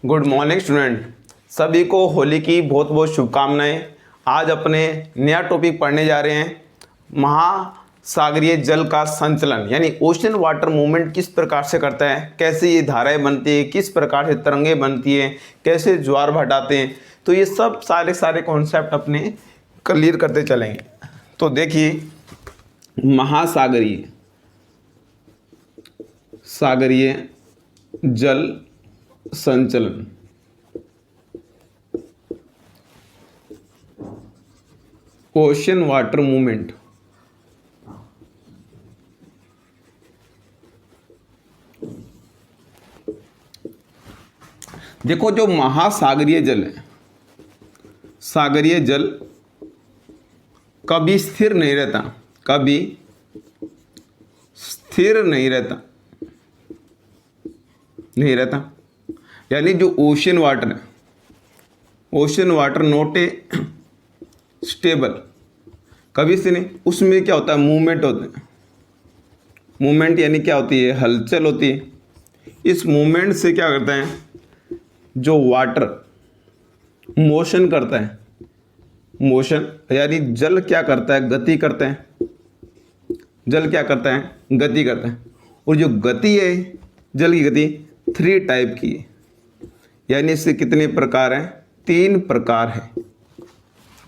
Good morning student. सभी को होली की बहुत बहुत शुभकामनाएं। आज अपने नया टॉपिक पढ़ने जा रहे हैं, महासागरीय जल का संचलन यानी ओशन वाटर मूवमेंट किस प्रकार से करता है, कैसे ये धाराएं बनती है, किस प्रकार से तरंगें बनती है, कैसे ज्वार भाटाते हैं। तो ये सब सारे कॉन्सेप्ट अपने क्लियर करते चलेंगे। तो देखिए, सागरीय जल संचलन, ओशन वाटर मूवमेंट। देखो, जो महासागरीय जल है, सागरीय जल कभी स्थिर नहीं रहता, कभी स्थिर नहीं रहता। यानी जो ओशन वाटर है, ocean water not a stable, कभी से नहीं। उसमें क्या होता है, मूवमेंट होते हैं। मूवमेंट यानी क्या होती है, हलचल होती है। इस मूवमेंट से क्या करता है, जो वाटर मोशन करता है, मोशन यानी जल क्या करता है, गति करता है। जल क्या करता है, गति करता है। और जो गति है, जल की गति 3 टाइप की है। यानी इससे कितने प्रकार हैं, 3 प्रकार है।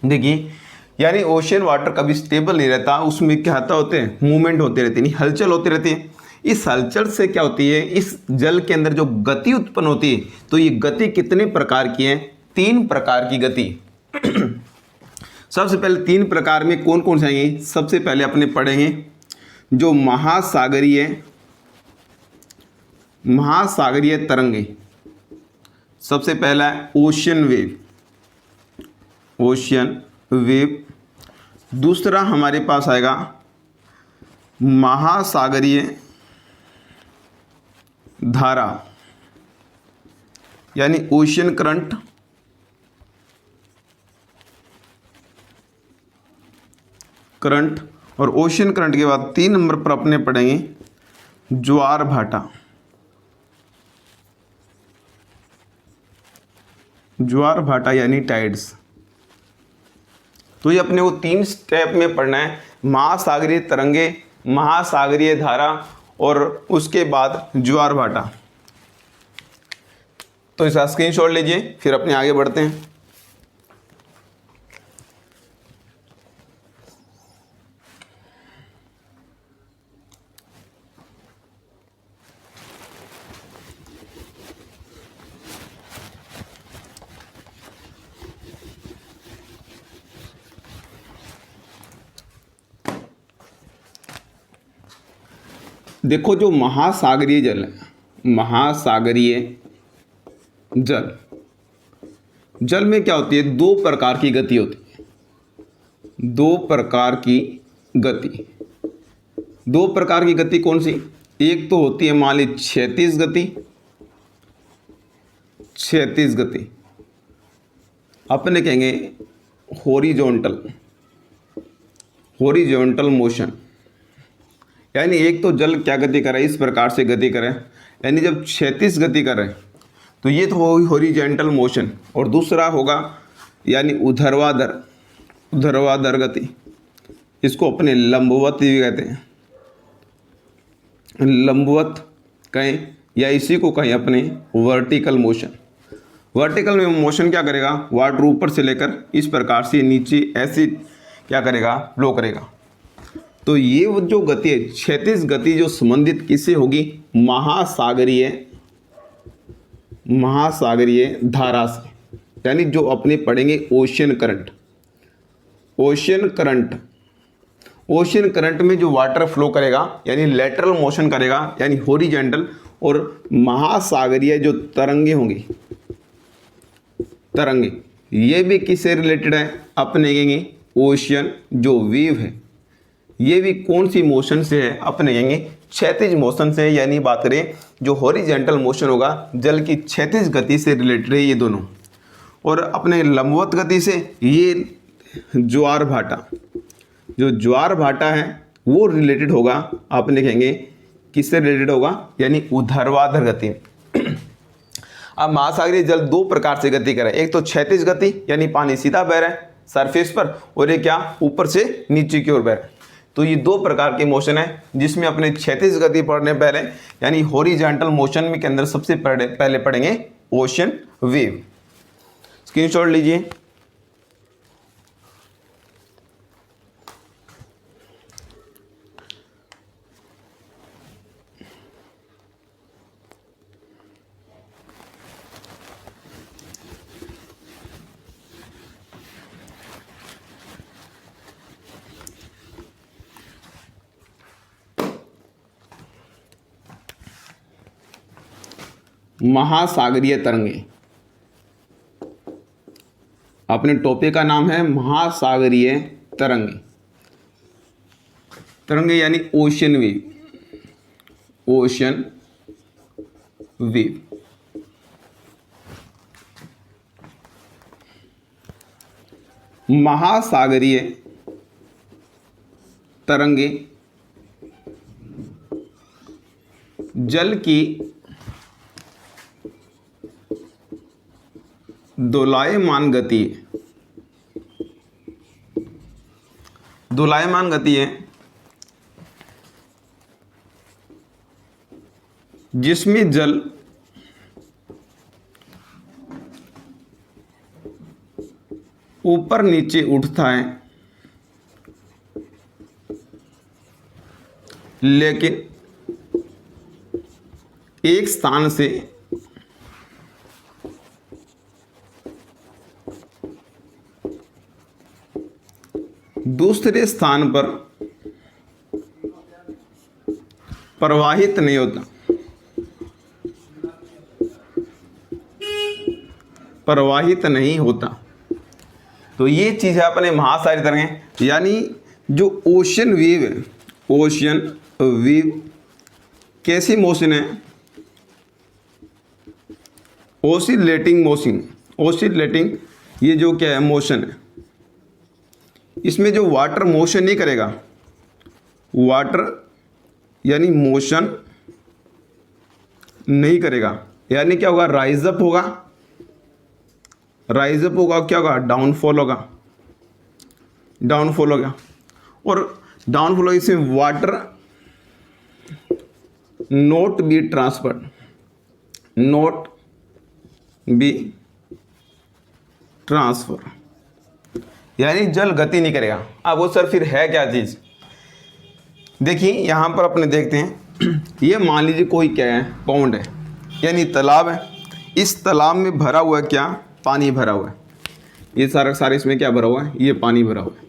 देखिए, यानी ओशन वाटर कभी स्टेबल नहीं रहता, उसमें क्या होते हैं, मूवमेंट होते रहते हैं, हलचल होती रहती है। इस हलचल से क्या होती है, इस जल के अंदर जो गति उत्पन्न होती है, तो ये गति कितने प्रकार की है, 3 प्रकार की गति। सबसे पहले 3 प्रकार में कौन कौन से आएंगे, सबसे पहले अपने पढ़ेंगे जो महासागरीय तरंगे। सबसे पहला है ओशन वेव। दूसरा हमारे पास आएगा महासागरीय धारा यानी ओशन करंट। और ओशन करंट के बाद 3 नंबर पर अपने पढ़ेंगे ज्वार भाटा यानी टाइड्स। तो ये अपने को 3 स्टेप में पढ़ना है, महासागरीय तरंगे, महासागरीय धारा और उसके बाद ज्वार भाटा। तो इसका स्क्रीनशॉट लीजिए, फिर अपने आगे बढ़ते हैं। देखो, जो महासागरीय जल है, महासागरीय जल में क्या होती है, 2 प्रकार की गति होती है। 2 प्रकार की गति कौन सी, एक तो होती है मान ली क्षैतिज गति, अपने कहेंगे हॉरिजॉन्टल मोशन। यानी एक तो जल क्या गति करे, इस प्रकार से गति करे, यानी जब क्षैतिज गति करे तो ये तो होगी हॉरिजॉन्टल मोशन। और दूसरा होगा यानी ऊर्ध्वाधर गति, इसको अपने लंबवत भी कहते हैं, लंबवत कहें या इसी को कहें अपने वर्टिकल मोशन। वर्टिकल में मोशन क्या करेगा, वाटर ऊपर से लेकर इस प्रकार से नीचे ऐसे क्या करेगा, फ्लो करेगा। तो ये जो गति है, क्षैतिज गति, जो संबंधित किससे होगी, महासागरीय धारा से। यानी जो अपने पढ़ेंगे ओशन करंट में जो वाटर फ्लो करेगा यानी लेटरल मोशन करेगा यानी हॉरिजॉन्टल। और महासागरीय जो तरंगे होंगी, ये भी किससे रिलेटेड है, अपने कहेंगे ओशन जो वेव है, ये भी कौन सी मोशन से है, अपने कहेंगे क्षैतिज मोशन से। यानी बात करें जो हॉरिजॉन्टल मोशन होगा, जल की क्षैतिज गति से रिलेटेड है ये दोनों। और अपने लंबवत गति से ये ज्वार भाटा है वो रिलेटेड होगा, आपने कहेंगे किससे रिलेटेड होगा, यानी ऊर्ध्वाधर गति। अब महासागरीय जल दो प्रकार से गति करे, एक तो क्षैतिज गति यानी पानी सीधा बह रहा है सरफेस पर, और ये क्या ऊपर से नीचे की ओर बह रहा है। तो ये दो प्रकार के मोशन है, जिसमें अपने क्षैतिज गति पढ़ने पहले यानी हॉरिजॉन्टल मोशन में के अंदर सबसे पहले पढ़ेंगे ओशन वेव। स्क्रीनशॉट लीजिए। महासागरीय तरंगे, अपने टॉपिक का नाम है महासागरीय तरंगे। तरंगे यानी ओशन वेव, ओशन वेव। महासागरीय तरंगे जल की दोलायमान गति, दोलायमान गति है जिसमें जल ऊपर नीचे उठता है, लेकिन एक स्थान से दूसरे स्थान पर प्रवाहित नहीं होता, प्रवाहित नहीं होता। तो ये चीज़ है अपने महासागरीय तरंगे, यानी जो ओशन वेव है, ओशन वेव कैसी मोशन है, ओसिलेटिंग मोशन, ओसिलेटिंग ये जो क्या है मोशन है, इसमें जो वाटर मोशन नहीं करेगा, वाटर यानी मोशन नहीं करेगा, यानी क्या होगा, राइज अप होगा, राइज अप होगा, क्या होगा, डाउनफॉल होगा, डाउनफॉल होगा। और डाउनफॉल इसमें water not be transferred, not be transfer, यानी जल गति नहीं करेगा। अब वो सर फिर है क्या चीज़, देखिए यहाँ पर अपने देखते हैं, ये मान लीजिए कोई क्या है, पॉन्ड है यानी तालाब है, इस तालाब में भरा हुआ है क्या, पानी भरा हुआ है, ये सारा इसमें क्या भरा हुआ है, ये पानी भरा हुआ है।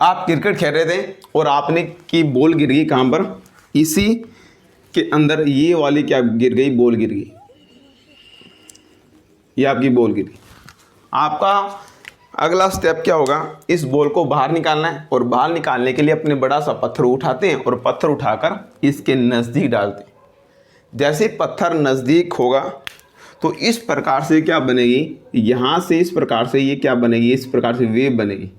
आप क्रिकेट खेल रहे थे और आपने की बॉल गिर गई कहाँ पर, इसी के अंदर, ये वाली क्या गिर गई, बॉल गिर गई, ये आपकी बॉल गिरी। आपका अगला स्टेप क्या होगा, इस बॉल को बाहर निकालना है, और बाहर निकालने के लिए अपने बड़ा सा पत्थर उठाते हैं और पत्थर उठाकर इसके नज़दीक डालते हैं। जैसे पत्थर नज़दीक होगा तो इस प्रकार से क्या बनेगी, यहाँ से इस प्रकार से ये क्या बनेगी, इस प्रकार से वेव बनेगी।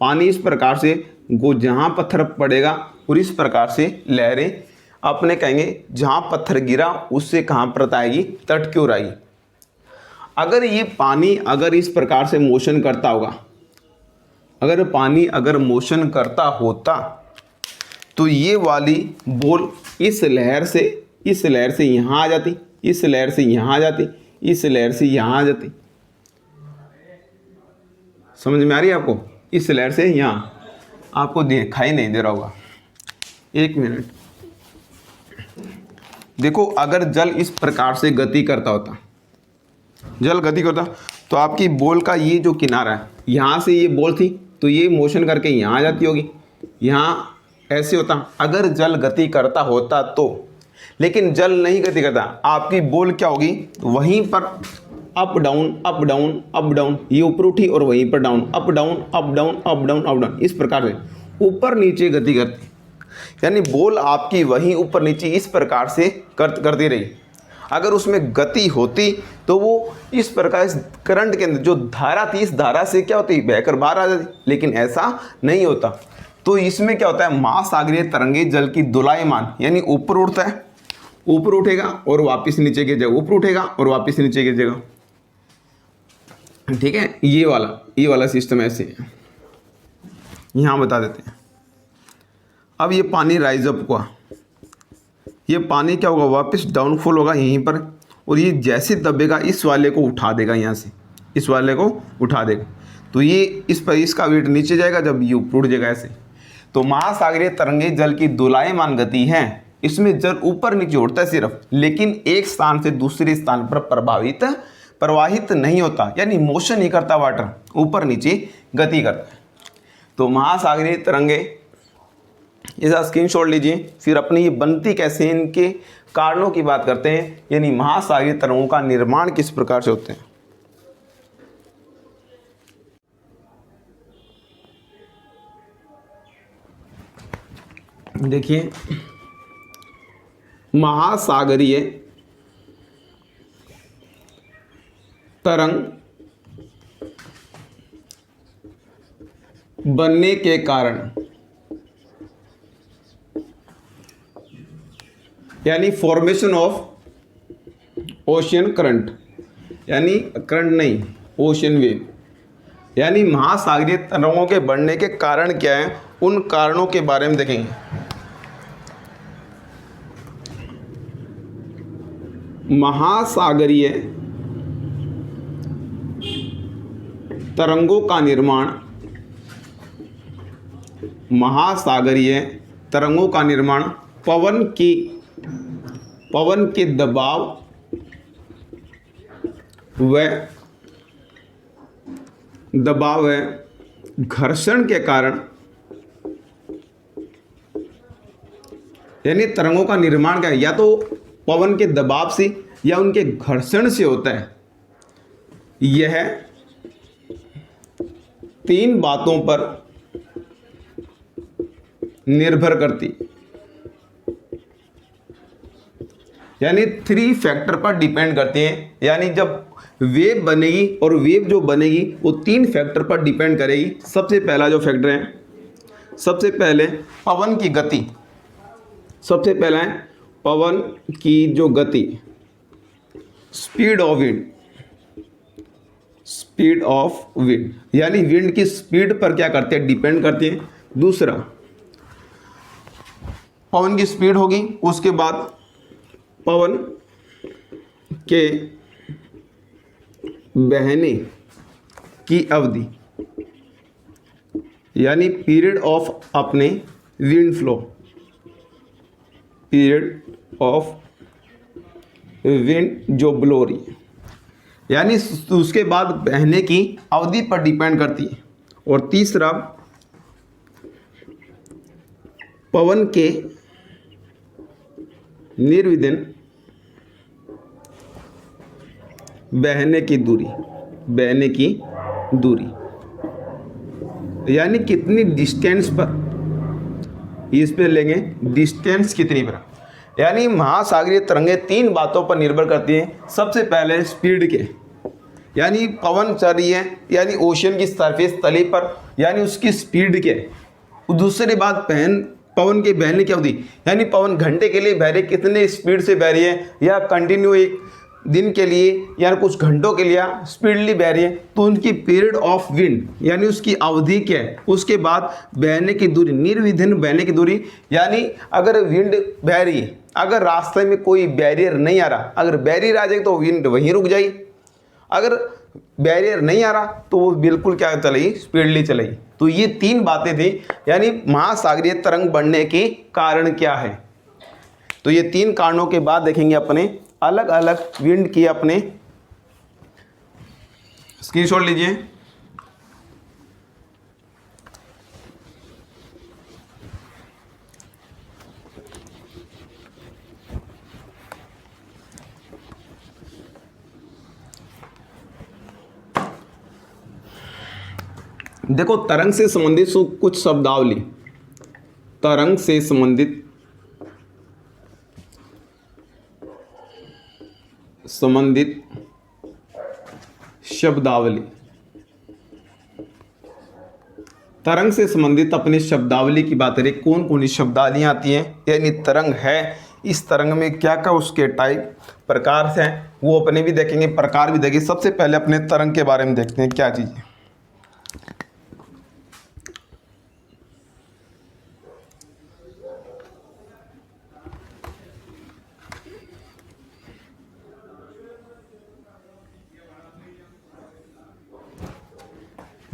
पानी इस प्रकार से जहाँ पत्थर पड़ेगा और इस प्रकार से लहरें अपने कहेंगे जहाँ पत्थर गिरा उससे कहाँ पर आएगी, तट की ओर आएगी। अगर ये पानी अगर इस प्रकार से मोशन करता होगा, अगर पानी अगर मोशन करता होता तो ये वाली बॉल इस लहर से यहाँ आ जाती, इस लहर से यहाँ आ जाती, इस लहर से यहाँ आ जाती। समझ में आ रही है आपको, इस लहर से यहाँ, आपको दिखाई नहीं दे रहा होगा, एक मिनट देखो। अगर जल इस प्रकार से गति करता होता, जल गति करता, तो आपकी बॉल का ये जो किनारा है, यहाँ से ये बॉल थी तो ये मोशन करके यहाँ आ जाती होगी, यहाँ ऐसे होता अगर जल गति करता होता तो। लेकिन जल नहीं गति करता, आपकी बॉल क्या होगी, वहीं पर up down up down up down, ये ऊपर उठी और वहीं पर down, up down up down up down up down, इस प्रकार से ऊपर नीचे गति करती, यानी बॉल आपकी वहीं ऊपर नीचे इस प्रकार से करती रही। अगर उसमें गति होती तो वो इस प्रकार इस करंट के अंदर जो धारा थी, इस धारा से क्या होती, बहकर बाहर आ जाती, लेकिन ऐसा नहीं होता। तो इसमें क्या होता है, महासागरीय तरंगे जल की दोलायमान यानी ऊपर उठता है, ऊपर उठेगा और वापस नीचे गिर जाएगा, ऊपर उठेगा और वापस नीचे गिर जाएगा। ठीक है, ये वाला सिस्टम ऐसे है। यहाँ बता देते हैं। अब ये पानी राइज अप हुआ, ये पानी क्या होगा, वापस डाउनफॉल होगा यहीं पर, और ये जैसे दबेगा इस वाले को उठा देगा, यहाँ से इस वाले को उठा देगा। तो ये इस पर इसका वेट नीचे जाएगा, जब ये ऊपर उठ जाएगा ऐसे। तो महासागरीय तरंगे जल की दोलायमान गति है, इसमें जल ऊपर नीचे उठता है सिर्फ, लेकिन एक स्थान से दूसरे स्थान पर प्रवाहित नहीं होता, यानी मोशन नहीं करता, वाटर ऊपर नीचे गति करता है। तो महासागरीय तरंगे, इसका स्क्रीनशॉट लीजिए। फिर अपनी ये बनती कैसे, इनके कारणों की बात करते हैं, यानी महासागरीय तरंगों का निर्माण किस प्रकार से होते हैं। देखिए, महासागरीय तरंग बनने के कारण, यानी फॉर्मेशन ऑफ ओशियन करंट, यानी करंट नहीं, ओशियन वेव, यानी महासागरीय तरंगों के बढ़ने के कारण क्या है, उन कारणों के बारे में देखेंगे। महासागरीय तरंगों का निर्माण, महासागरीय तरंगों का निर्माण पवन के दबाव व घर्षण के कारण, यानी तरंगों का निर्माण क्या है, या तो पवन के दबाव से या उनके घर्षण से होता है। यह 3 बातों पर निर्भर करती, यानी 3 फैक्टर पर डिपेंड करती हैं। यानी जब वेव बनेगी, और वेव जो बनेगी वो 3 फैक्टर पर डिपेंड करेगी। सबसे पहला जो फैक्टर है, सबसे पहले पवन की गति, सबसे पहला है पवन की जो गति, स्पीड ऑफ विंड, यानी विंड की स्पीड पर क्या करते हैं, डिपेंड करते हैं। दूसरा, पवन की स्पीड होगी, उसके बाद पवन के बहने की अवधि, यानी पीरियड ऑफ अपने wind flow, period of wind जो ब्लो रही है, यानी उसके बाद बहने की अवधि पर डिपेंड करती है। और तीसरा, पवन के निर्विघ्न बहने की दूरी, यानी कितनी डिस्टेंस पर, इस पे लेंगे डिस्टेंस कितनी पर, यानी महासागरीय तरंगें 3 बातों पर निर्भर करती हैं। सबसे पहले स्पीड के, यानी पवन चल रही है, यानी ओशियन की सरफेस तली पर, यानी उसकी स्पीड के। दूसरी बात पवन के बहने की अवधि, यानी पवन घंटे के लिए बह रही, कितने स्पीड से बह रही है, या कंटिन्यू एक दिन के लिए या कुछ घंटों के लिए स्पीडली बह रही है, तो उनकी पीरियड ऑफ विंड, यानी उसकी अवधि क्या है। उसके बाद बहने की दूरी, निर्विघ्न बहने की दूरी, यानी अगर विंड बह रही है, अगर रास्ते में कोई बैरियर नहीं आ रहा, अगर बैरियर आ जाए तो विंड वहीं रुक जाएगी, अगर बैरियर नहीं आ रहा तो वो बिल्कुल क्या चलेगी, स्पीडली चलेगी। तो ये 3 बातें थी, यानी महासागरीय तरंग बढ़ने के कारण क्या है। तो ये 3 कारणों के बाद देखेंगे अपने अलग अलग विंड की, अपने स्क्रीनशॉट लीजिए। देखो, तरंग से संबंधित कुछ शब्दावली, तरंग से संबंधित शब्दावली, तरंग से संबंधित अपनी शब्दावली की बात करें, कौन कौन सी शब्दावलियाँ आती हैं, यानी तरंग है, इस तरंग में क्या क्या उसके टाइप प्रकार से हैं वो अपने भी देखेंगे, प्रकार भी देखेंगे। सबसे पहले अपने तरंग के बारे में देखते हैं क्या चीज़ है।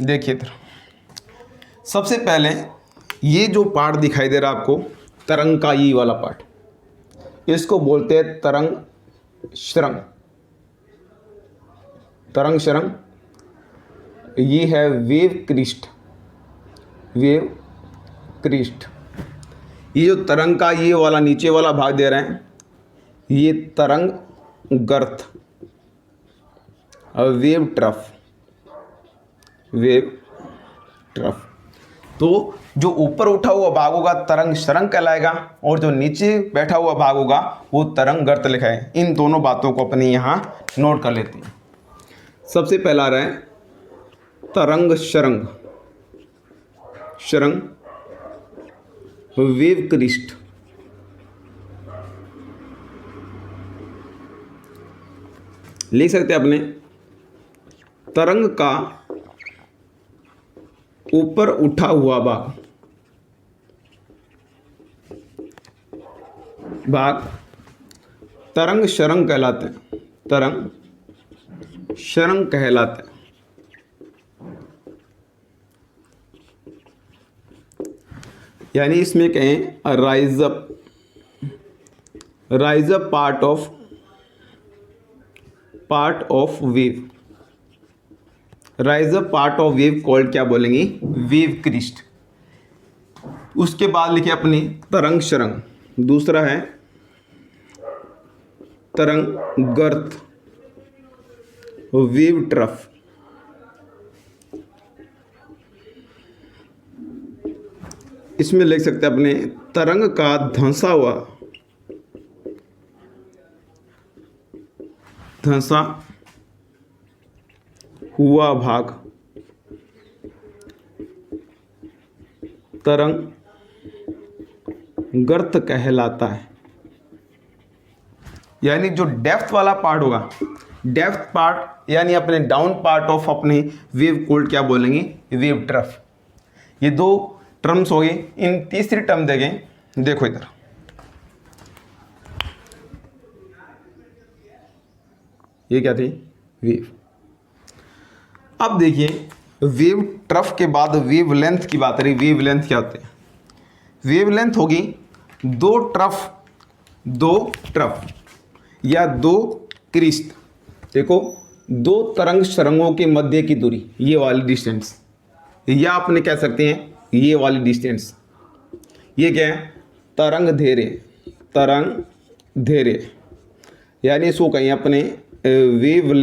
देखिए इधर सबसे पहले ये जो पार्ट दिखाई दे रहा है आपको, तरंग का ये वाला पार्ट, इसको बोलते हैं तरंग शृंग। तरंग शृंग ये है वेव क्रिस्ट। वेव क्रिस्ट ये जो तरंग का ये वाला नीचे वाला भाग दे रहे हैं, ये तरंग गर्त और वेव ट्रफ। वेव ट्रफ तो जो ऊपर उठा हुआ भाग होगा तरंग शृंग कहलाएगा, और जो नीचे बैठा हुआ भाग होगा वो तरंग गर्त लिखा है। इन दोनों बातों को अपने यहाँ नोट कर लेते हैं। सबसे पहला आ रहा है तरंग शृंग। Shringa wave Christ. लिख सकते हैं अपने तरंग का ऊपर उठा हुआ भाग तरंग शृंग कहलाते हैं। तरंग शृंग कहलाते हैं। यानी इसमें कहें rise up part of wave. Rise up part of wave called क्या बोलेंगे, वेव क्रिस्ट। उसके बाद लिखे अपनी तरंग शृंग। दूसरा है तरंग गर्त वेव ट्रफ। इसमें लिख सकते हैं अपने तरंग का धंसा हुआ भाग तरंग गर्त कहलाता है। यानी जो डेप्थ वाला पार्ट होगा, डेप्थ पार्ट यानी अपने डाउन पार्ट ऑफ अपने वेव कोल्ड क्या बोलेंगे, वेव ट्रफ। ये दो टर्म्स हो गए। इन तीसरी टर्म देखें, देखो इधर ये क्या थी, वेव। अब देखिए वेव ट्रफ के बाद वेव लेंथ की बात करें। वेव लेंथ क्या होते हैं, वेव लेंथ होगी दो ट्रफ या दो क्रिस्ट। देखो दो तरंग शृंगों के मध्य की दूरी, ये वाली डिस्टेंस, या अपने कह सकते हैं ये वाली डिस्टेंस, ये क्या है, तरंग धेरे। यानी इसको कहें अपने वेव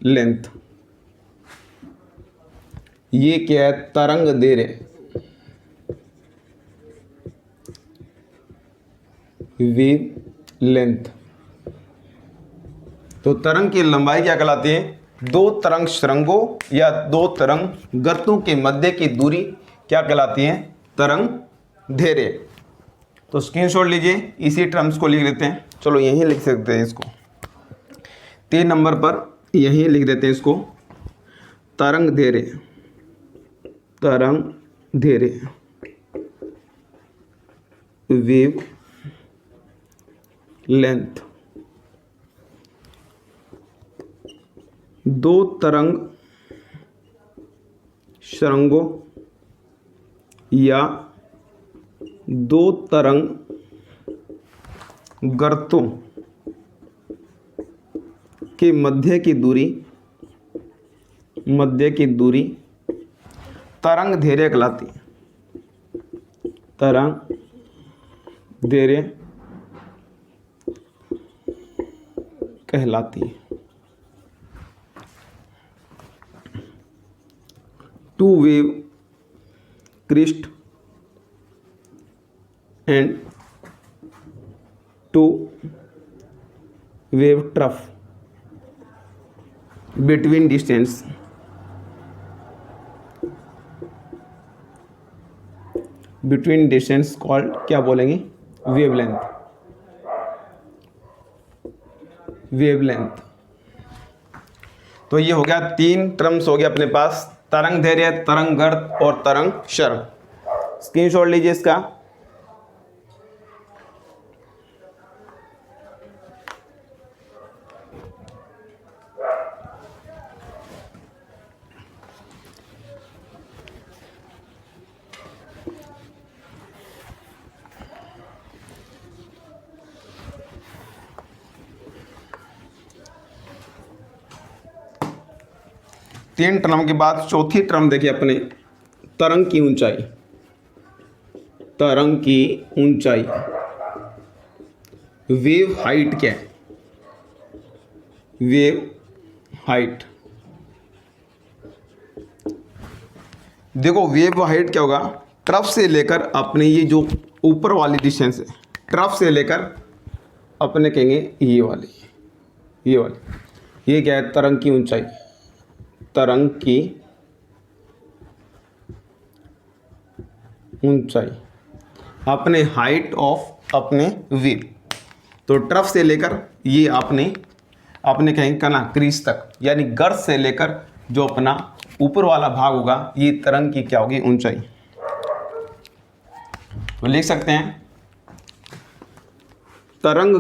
लेंथ। ये क्या है, तरंग धेरे। Wave length. तो तरंग की लंबाई क्या कहलाती है, दो तरंग शृंगों या दो तरंग गर्तों के मध्य की दूरी क्या कहलाती है, तरंग धेरे। तो स्क्रीनशॉट लीजिए, इसी टर्म्स को लिख लेते हैं। चलो यहीं लिख सकते हैं इसको, 3 नंबर पर यहीं लिख देते हैं इसको, तरंग धेरे वेव लेंथ। दो तरंग शृंगों या दो तरंग गर्तों के मध्य की दूरी तरंग धेरे कहलाती है। तरंग धेरे कहलाती है। Two wave crest and two wave trough between distance between distance called क्या बोलेंगे, वेवलेंथ। वेवलेंथ। तो ये हो गया, 3 टर्म्स हो गए अपने पास, तरंग दैर्ध्य, तरंग गर्त और तरंग शर्म। स्क्रीनशॉट लीजिए इसका। तीन टर्म के बाद चौथी टर्म देखिए अपने, तरंग की ऊंचाई। तरंग की ऊंचाई, वेव हाइट क्या है, वेव हाइट। देखो वेव हाइट क्या होगा, ट्रफ से लेकर अपने ये जो ऊपर वाली डिस्टेंस है, ट्रफ से लेकर अपने कहेंगे ये वाली, ये क्या है, तरंग की ऊंचाई। तरंग की ऊंचाई अपने हाइट ऑफ अपने वेव। तो ट्रफ से लेकर ये अपने कहेंगे कना क्रीज तक, यानी गर्त से लेकर जो अपना ऊपर वाला भाग होगा, ये तरंग की क्या होगी, ऊंचाई। तो लिख सकते हैं तरंग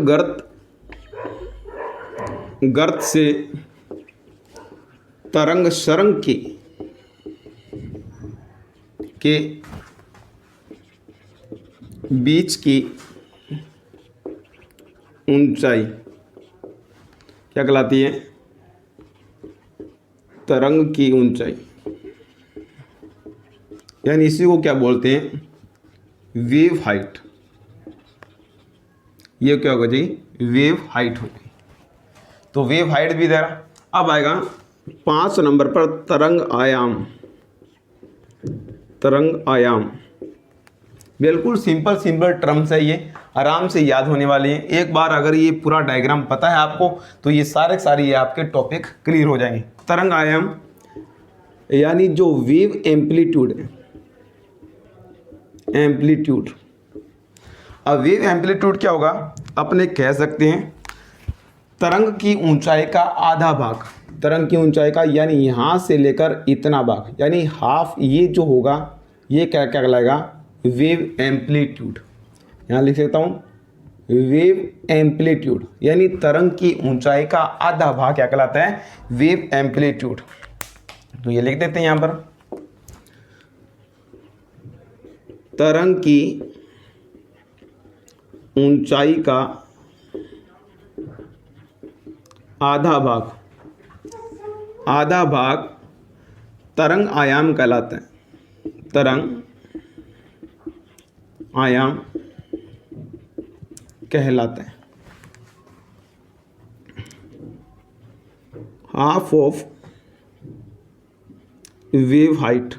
गर्त से तरंग शर्म के बीच की ऊंचाई क्या कहलाती है, तरंग की ऊंचाई। यानी इसी को क्या बोलते हैं, वेव हाइट। ये क्या होगा जी, वेव हाइट होगी। तो वेव हाइट भी दे रहा। अब आएगा 5 नंबर पर तरंग आयाम। तरंग आयाम बिल्कुल सिंपल टर्म्स है, ये आराम से याद होने वाले हैं। एक बार अगर ये पूरा डायग्राम पता है आपको, तो ये सारे ये आपके टॉपिक क्लियर हो जाएंगे। तरंग आयाम यानी जो वेव एम्पलीट्यूड है, एम्पलीट्यूड। अब वेव एम्पलीट्यूड क्या होगा, अपने कह सकते हैं तरंग की ऊंचाई का आधा भाग। तरंग की ऊंचाई का यानी यहाँ से लेकर इतना भाग, यानी हाफ, ये जो होगा ये क्या कहलाएगा, वेव एम्पलीट्यूड। यहाँ लिख सकता हूँ वेव एम्पलीट्यूड, यानी तरंग की ऊंचाई का आधा भाग क्या कहलाता है, वेव एम्पलीट्यूड। तो ये लिख देते हैं यहाँ पर, तरंग की ऊंचाई का आधा भाग तरंग आयाम कहलाता है। तरंग आयाम कहलाता है। Half of wave height,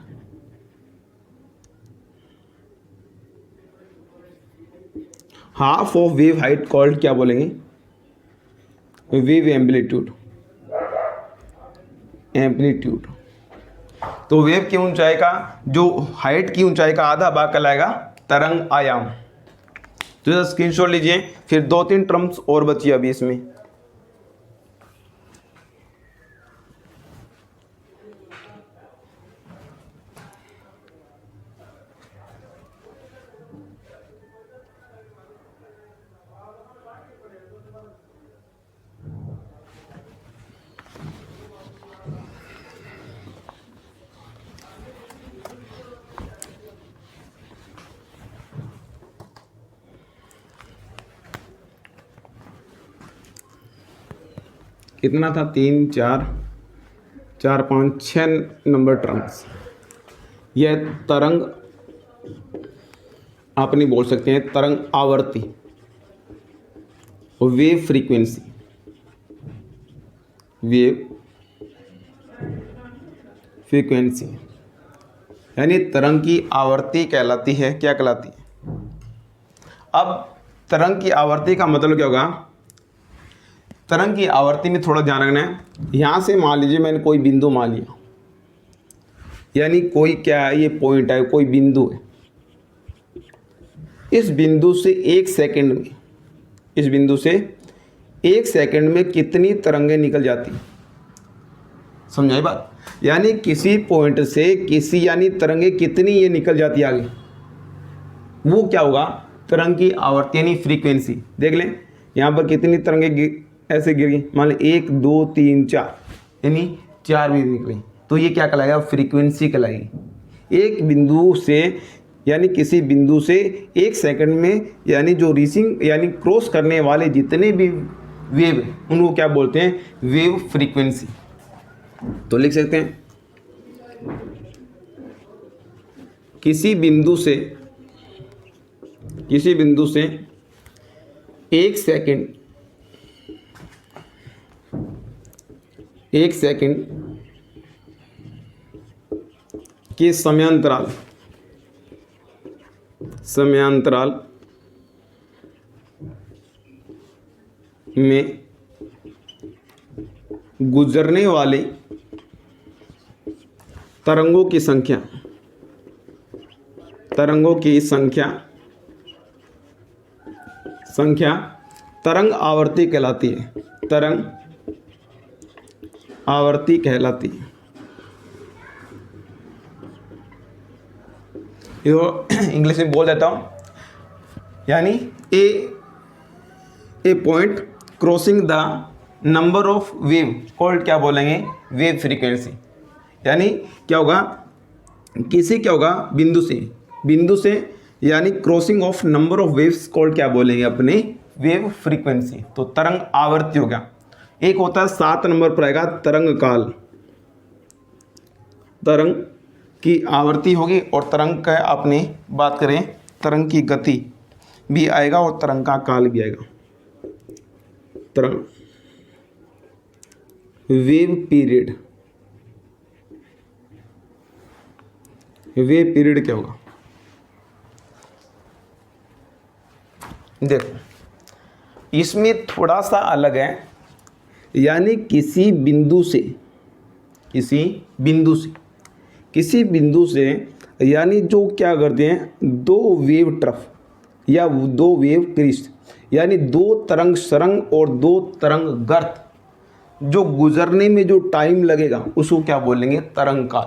half of wave height called क्या बोलेंगे, वेव एम्पलीट्यूड। एम्पलीट्यूड। तो वेव की ऊंचाई का, जो हाइट की ऊंचाई का आधा भाग कहलाएगा तरंग आयाम। तो स्क्रीनशॉट लीजिए। फिर 2-3 टर्म्स और बची अभी इसमें। कितना था, 3, 4, 5, 6 नंबर टर्म्स। यह तरंग आप नहीं बोल सकते हैं, तरंग आवर्ती, वेव फ्रीक्वेंसी। वेव फ्रीक्वेंसी यानी तरंग की आवर्ती कहलाती है, क्या कहलाती है। अब तरंग की आवर्ती का मतलब क्या होगा, तरंग की आवर्ती में थोड़ा ध्यान रखना है। यहाँ से मान लीजिए मैंने कोई बिंदु मान लिया, यानी कोई क्या है, ये पॉइंट है, कोई बिंदु है। इस बिंदु से 1 सेकंड में, इस बिंदु से 1 सेकंड में कितनी तरंगें निकल जाती, समझाई बात। यानी किसी पॉइंट से किसी यानी तरंगे कितनी ये निकल जाती है आगे, वो क्या होगा, तरंग की आवर्ती यानी फ्रीक्वेंसी। देख लें यहाँ पर कितनी तरंगे ऐसे गिर गई, मान लें 1 2 3 4 यानी 4 भी निकली, तो ये क्या कहलाएगा, फ्रीक्वेंसी कहलाएगी। एक बिंदु से यानी किसी बिंदु से 1 सेकंड में यानी जो रीचिंग यानी क्रॉस करने वाले जितने भी वेव उनको क्या बोलते हैं, वेव फ्रीक्वेंसी। तो लिख सकते हैं किसी बिंदु से 1 सेकंड के समयांतराल में गुजरने वाले तरंगों की संख्या तरंग आवर्ती कहलाती है, तरंग आवर्ती कहलाती है। इंग्लिश में बोल देता हूँ, यानी a point crossing the number of wave called क्या बोलेंगे, वेव फ्रीक्वेंसी। यानी क्या होगा, क्या होगा बिंदु से यानी crossing of number of waves called क्या बोलेंगे अपने, वेव फ्रीक्वेंसी। तो तरंग आवर्ती हो गया। एक होता है 7 नंबर पर आएगा तरंग काल, तरंग की आवर्ती होगी और तरंग का अपने बात करें तरंग की गति भी आएगा और तरंग का काल भी आएगा। तरंग वेव पीरियड क्या होगा, देखो इसमें थोड़ा सा अलग है। यानी किसी बिंदु से यानी जो क्या करते हैं, 2 वेव ट्रफ या 2 वेव क्रिस्ट यानी 2 तरंग सरंग और 2 तरंग गर्त जो गुजरने में जो टाइम लगेगा उसको क्या बोलेंगे, तरंग काल।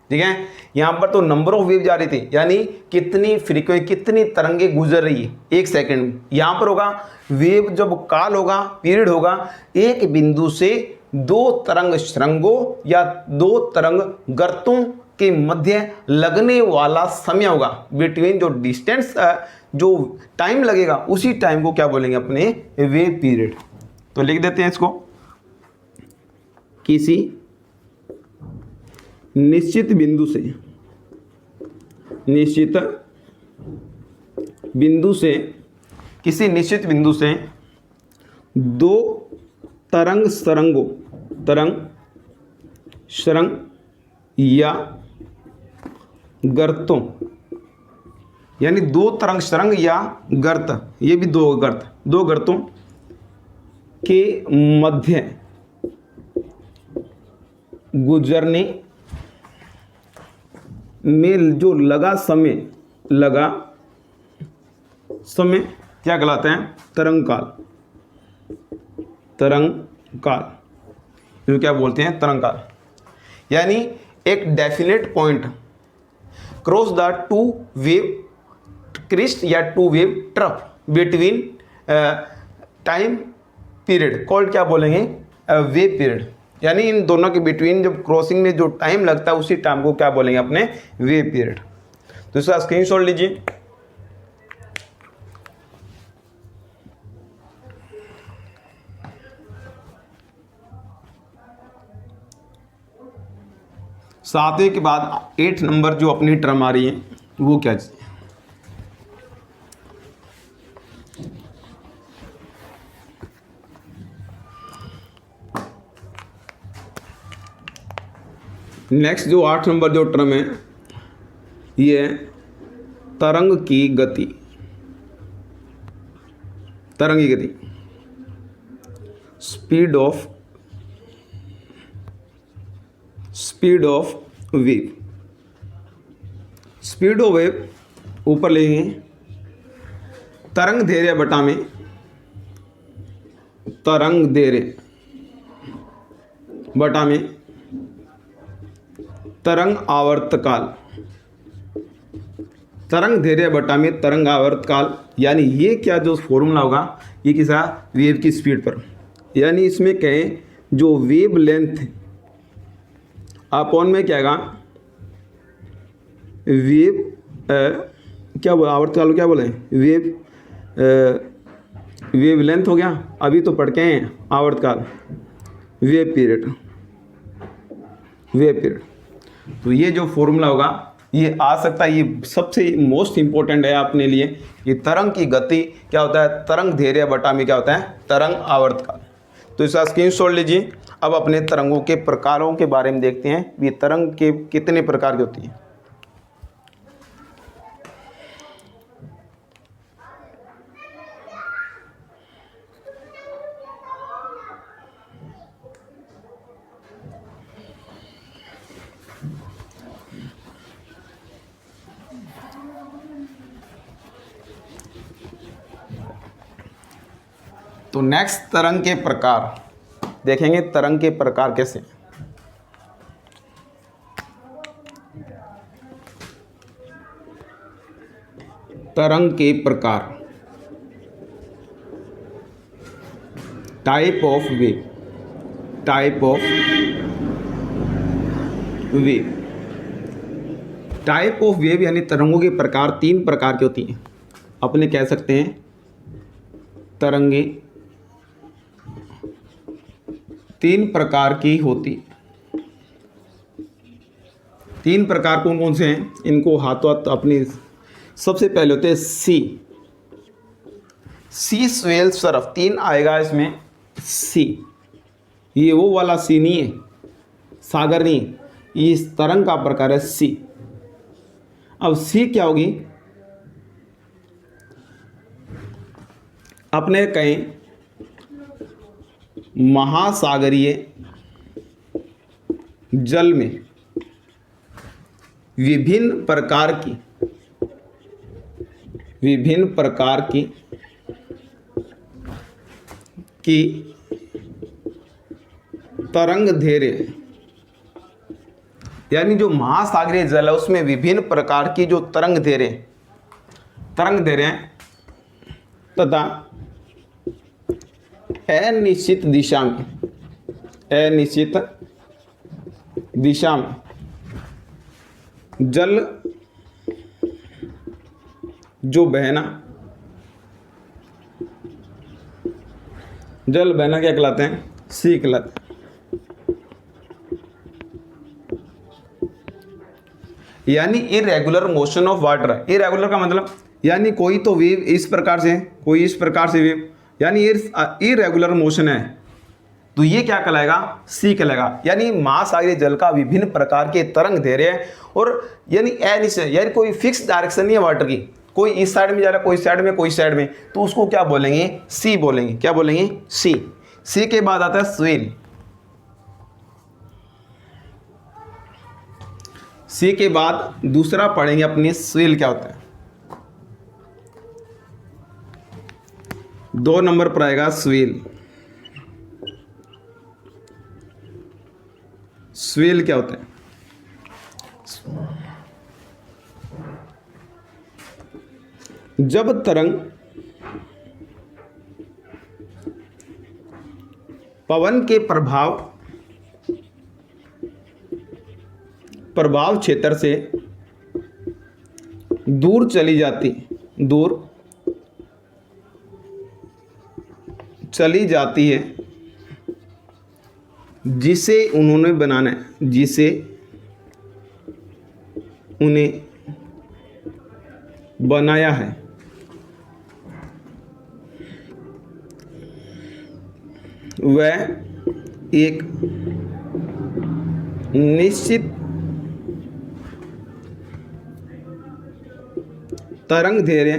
ठीक है, यहाँ पर तो नंबर ऑफ वेव जा रही थी यानी कितनी तरंगे गुजर रही है 1 सेकंड में। यहाँ पर होगा वेव, जब काल होगा पीरियड होगा, एक बिंदु से 2 तरंग सरंगों या 2 तरंग गर्तों के मध्य लगने वाला समय होगा, बिटवीन जो डिस्टेंस जो टाइम लगेगा उसी टाइम को क्या बोलेंगे अपने, वेव पीरियड। तो लिख देते हैं इसको, किसी निश्चित बिंदु से 2 तरंग सरंग या गर्तों यानी 2 तरंग सरंग या गर्त, ये भी 2 गर्तों के मध्य गुजरने में जो लगा समय क्या कहलाते हैं, तरंग काल। जो क्या बोलते हैं, तरंग काल। यानी एक definite point cross the 2 wave crest या 2 wave trough between time period called क्या बोलेंगे, वेव पीरियड। यानी इन दोनों के बिटवीन जब क्रॉसिंग में जो टाइम लगता है उसी टाइम को क्या बोलेंगे अपने, वेव पीरियड। तो इसका स्क्रीनशॉट लीजिए। सातवें के बाद 8 नंबर जो अपनी टर्म आ रही है वो क्या चीज़, नेक्स्ट जो 8 नंबर जो टर्म है ये है तरंग की गति। स्पीड ऑफ वेव ऊपर लेंगे तरंग दैर्घ्य बटा में तरंग दैर्घ्य बटा में तरंग आवर्तकाल, तरंग दैर्घ्य बटा में तरंग आवर्तकाल, यानी ये क्या जो फॉर्मूला होगा ये किसा वेव की स्पीड पर, यानी इसमें कहें जो वेव लेंथ अपॉन में क्या आएगा वेव क्या बोला आवर्तकाल क्या बोले वेव लेंथ हो गया, अभी तो पढ़ के हैं आवर्तकाल वेव पीरियड। तो ये जो फॉर्मूला होगा ये आ सकता है, ये सबसे मोस्ट इंपॉर्टेंट है अपने लिए। ये तरंग की गति क्या होता है, तरंग दैर्घ्य बटा में क्या होता है, तरंग आवर्तकाल। तो इसका स्क्रीनशॉट लीजिए। अब अपने तरंगों के प्रकारों के बारे में देखते हैं, ये तरंग के कितने प्रकार की होती हैं। तो नेक्स्ट तरंग के प्रकार देखेंगे, तरंग के प्रकार कैसे। तरंग के प्रकार, type of wave, type of wave, type of wave यानी तरंगों के प्रकार 3 प्रकार की होती हैं। अपने कह सकते हैं तरंगे 3 प्रकार की होती। 3 प्रकार कौन कौन से हैं, इनको हाथों हाथ अपनी, सबसे पहले होते हैं सी स्वेल सरफ, 3 आएगा इसमें सी, ये वो वाला सी नहीं है, सागर नहीं, ये इस तरंग का प्रकार है सी। अब सी क्या होगी, अपने कहें महासागरीय जल में विभिन्न प्रकार की तरंग दैर्घ्य, यानी जो महासागरीय जल है उसमें विभिन्न प्रकार की जो तरंग दैर्घ्य तथा अनिश्चित दिशा में जल जो बहना क्या कहलाते हैं, सी कहलाते हैं। यानी irregular motion of water, irregular का मतलब यानी कोई तो वेव इस प्रकार से, कोई इस प्रकार से वेव, यानी इरेगुलर मोशन है, तो ये क्या कहलाएगा, सी कहलाएगा। यानी महासागरीय जल का विभिन्न प्रकार के तरंग दैर्घ्य है, और यानी अनिश्चित, यानी कोई फिक्स डायरेक्शन नहीं है वाटर की, कोई इस साइड में जा रहा है, कोई साइड में, कोई साइड में, तो उसको क्या बोलेंगे, सी बोलेंगे। क्या बोलेंगे, सी। सी के बाद आता है स्वेल। सी के बाद दूसरा पढ़ेंगे अपनी स्वेल क्या होता है। 2 नंबर पर आएगा स्वेल। स्वेल क्या होता है, जब तरंग पवन के प्रभाव क्षेत्र से दूर चली जाती है, जिसे उन्होंने बनाना है, जिसे उन्हें बनाया है, वह एक निश्चित तरंग दैर्घ्य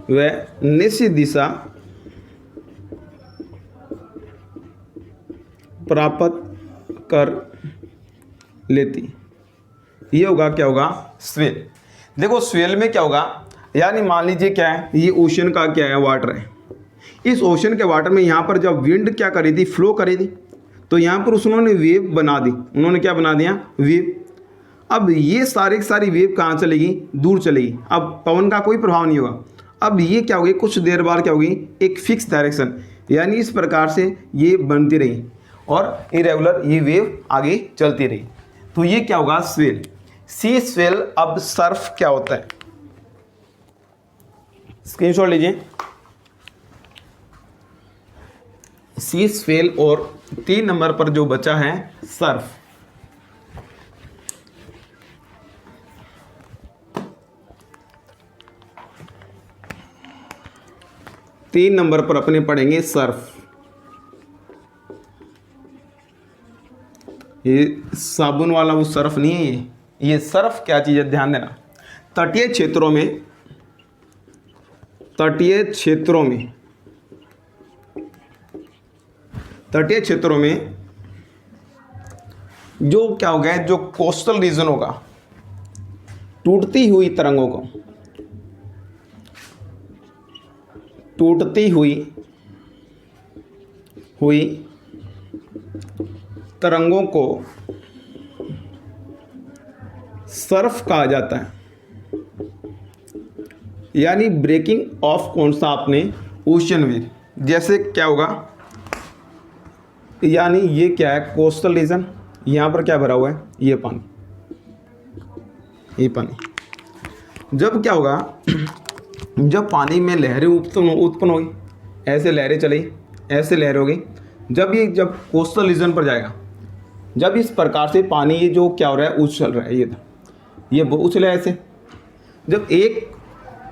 व निश्चित दिशा प्राप्त कर लेती। ये होगा क्या होगा, स्वेल। देखो स्वेल में क्या होगा, यानी मान लीजिए क्या है, ये ओशन का क्या है, वाटर है। इस ओशन के वाटर में यहाँ पर जब विंड क्या करी थी, फ्लो करी थी, तो यहाँ पर उन्होंने वेव बना दी। उन्होंने क्या बना दिया, वेव। अब ये सारी की सारी वेव कहाँ चलेगी, दूर चलेगी। अब पवन का कोई प्रभाव नहीं होगा। अब ये क्या होगी, कुछ देर बाद क्या होगी, एक फिक्स डायरेक्शन, यानी इस प्रकार से ये बनती रही और इरेगुलर ये वेव आगे चलती रही। तो ये क्या होगा, स्वेल, सी स्वेल। अब सर्फ क्या होता है, स्क्रीनशॉट लीजिए। सी स्वेल और 3 नंबर पर जो बचा है सर्फ। तीन नंबर पर अपने पढ़ेंगे सर्फ। ये साबुन वाला वो सर्फ नहीं है, ये सर्फ क्या चीज़ है, ध्यान देना। तटीय क्षेत्रों में, तटीय क्षेत्रों में, तटीय क्षेत्रों में जो क्या हो गया, जो कोस्टल रीजन होगा, टूटती हुई तरंगों को, टूटती हुई तरंगों को सर्फ कहा जाता है। यानी ब्रेकिंग ऑफ कौन सा, आपने ओशन वेव। जैसे क्या होगा, यानी ये क्या है, कोस्टल रीजन, यहाँ पर क्या भरा हुआ है, ये पानी, ये पानी। जब क्या होगा, जब पानी में लहरें उत्पन्न होगी, ऐसे लहरें चली, ऐसे लहरें होगी, जब कोस्टल रीजन पर जाएगा, जब इस प्रकार से पानी ये जो क्या हो रहा है, उछल रहा है, ये उछले ऐसे, जब एक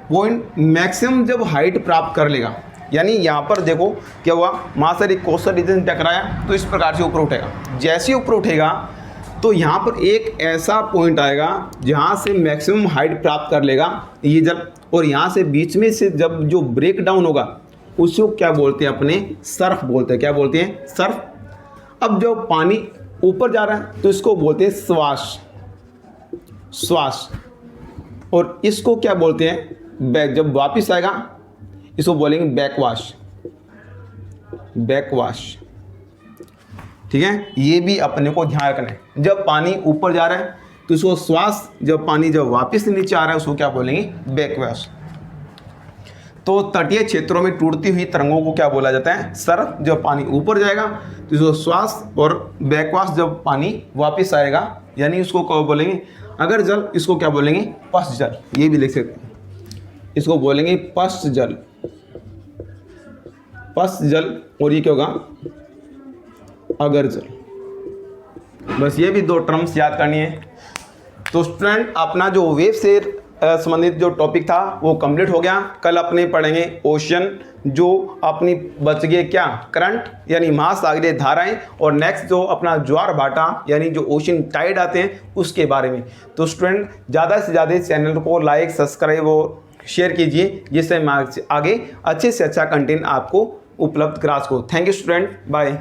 पॉइंट मैक्सिमम जब हाइट प्राप्त कर लेगा, यानी यहाँ पर देखो क्या हुआ, वहाँ से एक कोस्टल रीजन टकराया तो इस प्रकार से ऊपर उठेगा। जैसे ही ऊपर उठेगा तो यहाँ पर एक ऐसा पॉइंट आएगा जहाँ से मैक्सिमम हाइट प्राप्त कर लेगा ये जल, और यहाँ से बीच में से जब जो ब्रेक डाउन होगा उसको क्या बोलते हैं, अपने सर्फ बोलते हैं। क्या बोलते हैं, सर्फ। अब जब पानी ऊपर जा रहा है तो इसको बोलते हैं श्वास, श्वास। और इसको क्या बोलते हैं, बैक। जब वापस आएगा इसको बोलेंगे बैकवाश, बैकवाश। ठीक है, ये भी अपने को ध्यान रखना है। जब पानी ऊपर जा रहा है तो इसको श्वास, जब पानी जब वापस नीचे आ रहा है उसको क्या बोलेंगे, बैकवाश। तो तटीय क्षेत्रों में टूटती हुई तरंगों को क्या बोला जाता है, सर्फ। जब पानी ऊपर जाएगा तो इसको श्वास, और बैकवाश जब पानी वापस आएगा, यानी उसको क्या बोलेंगे, अगर जल, इसको क्या बोलेंगे, पश्च जल। ये भी लिख सकते हैं, इसको बोलेंगे पश्च जल, पश्च जल। और ये क्या होगा, अगर जल। बस ये भी 2 टर्म्स याद करनी है। तो स्टूडेंट, अपना जो वेव से संबंधित जो टॉपिक था वो कंप्लीट हो गया। कल अपने पढ़ेंगे ओशन, जो अपनी बच गए क्या, करंट यानी महासागरीय धाराएं, और नेक्स्ट जो अपना ज्वार भाटा यानी जो ओशन टाइड आते हैं उसके बारे में। तो स्टूडेंट, ज़्यादा से ज़्यादा चैनल को लाइक, सब्सक्राइब और शेयर कीजिए, जिससे मैं आगे अच्छे से अच्छा कंटेंट आपको उपलब्ध करा सकूँ। Thank you student, bye.